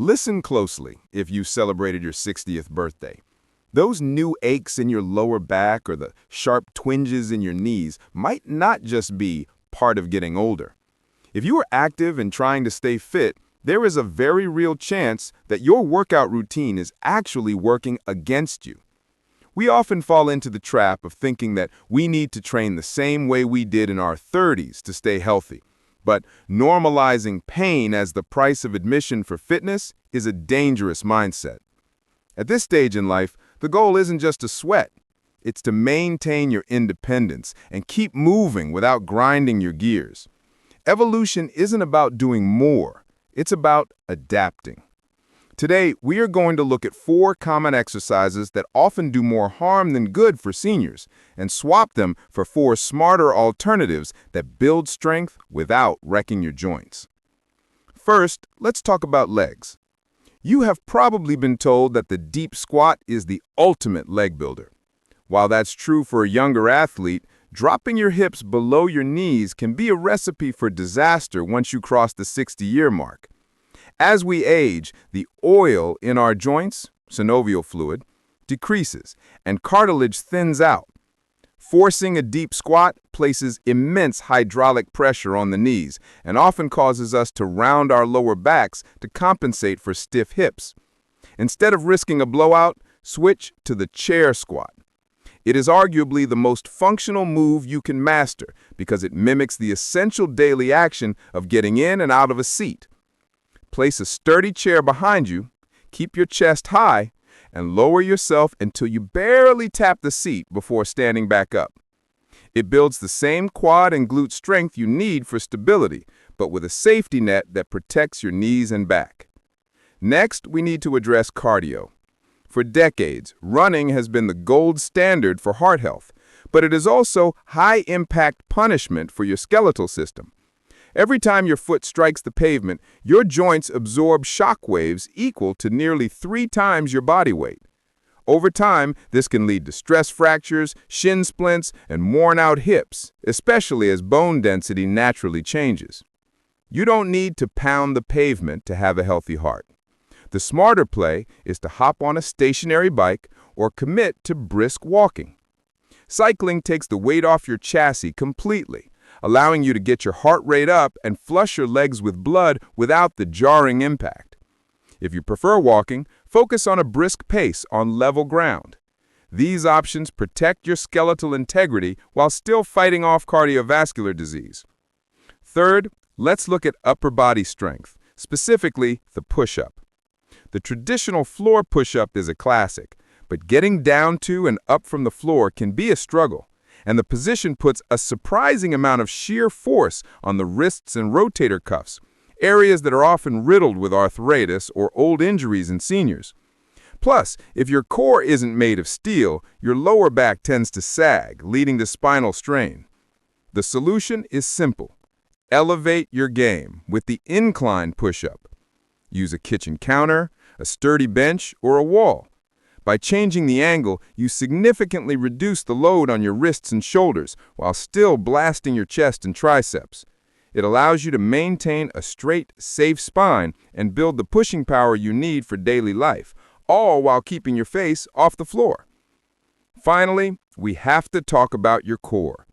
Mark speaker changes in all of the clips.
Speaker 1: Listen closely if you celebrated your 60th birthday. Those new aches in your lower back or the sharp twinges in your knees might not just be part of getting older. If you are active and trying to stay fit, there is a very real chance that your workout routine is actually working against you. We often fall into the trap of thinking that we need to train the same way we did in our 30s to stay healthy. But normalizing pain as the price of admission for fitness is a dangerous mindset. At this stage in life, the goal isn't just to sweat. It's to maintain your independence and keep moving without grinding your gears. Evolution isn't about doing more. It's about adapting. Today, we are going to look at 4 common exercises that often do more harm than good for seniors and swap them for 4 smarter alternatives that build strength without wrecking your joints. First, let's talk about legs. You have probably been told that the deep squat is the ultimate leg builder. While that's true for a younger athlete, dropping your hips below your knees can be a recipe for disaster once you cross the 60-year mark. As we age, the oil in our joints, synovial fluid, decreases and cartilage thins out. Forcing a deep squat places immense hydraulic pressure on the knees and often causes us to round our lower backs to compensate for stiff hips. Instead of risking a blowout, switch to the chair squat. It is arguably the most functional move you can master because it mimics the essential daily action of getting in and out of a seat. Place a sturdy chair behind you, keep your chest high, and lower yourself until you barely tap the seat before standing back up. It builds the same quad and glute strength you need for stability, but with a safety net that protects your knees and back. Next, we need to address cardio. For decades, running has been the gold standard for heart health, but it is also high-impact punishment for your skeletal system. Every time your foot strikes the pavement, your joints absorb shock waves equal to nearly 3 times your body weight. Over time, this can lead to stress fractures, shin splints, and worn-out hips, especially as bone density naturally changes. You don't need to pound the pavement to have a healthy heart. The smarter play is to hop on a stationary bike or commit to brisk walking. Cycling takes the weight off your chassis completely, allowing you to get your heart rate up and flush your legs with blood without the jarring impact. If you prefer walking, focus on a brisk pace on level ground. These options protect your skeletal integrity while still fighting off cardiovascular disease. Third, let's look at upper body strength, specifically the push-up. The traditional floor push-up is a classic, but getting down to and up from the floor can be a struggle. And the position puts a surprising amount of sheer force on the wrists and rotator cuffs, areas that are often riddled with arthritis or old injuries in seniors. Plus, if your core isn't made of steel, your lower back tends to sag, leading to spinal strain. The solution is simple. Elevate your game with the incline push-up. Use a kitchen counter, a sturdy bench, or a wall. By changing the angle, you significantly reduce the load on your wrists and shoulders while still blasting your chest and triceps. It allows you to maintain a straight, safe spine and build the pushing power you need for daily life, all while keeping your face off the floor. Finally, we have to talk about your core.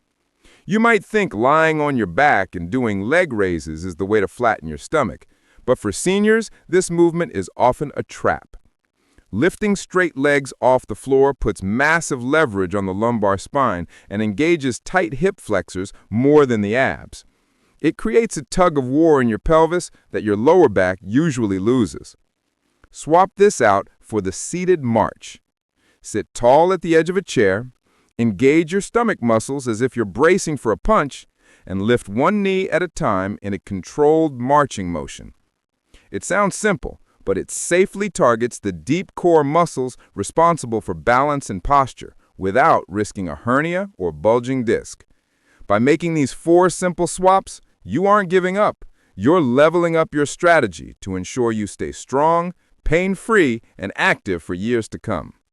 Speaker 1: You might think lying on your back and doing leg raises is the way to flatten your stomach, but for seniors, this movement is often a trap. Lifting straight legs off the floor puts massive leverage on the lumbar spine and engages tight hip flexors more than the abs. It creates a tug of war in your pelvis that your lower back usually loses. Swap this out for the seated march. Sit tall at the edge of a chair, engage your stomach muscles as if you're bracing for a punch, and lift one knee at a time in a controlled marching motion. It sounds simple, but it safely targets the deep core muscles responsible for balance and posture without risking a hernia or bulging disc. By making these 4 simple swaps, you aren't giving up. You're leveling up your strategy to ensure you stay strong, pain-free, and active for years to come.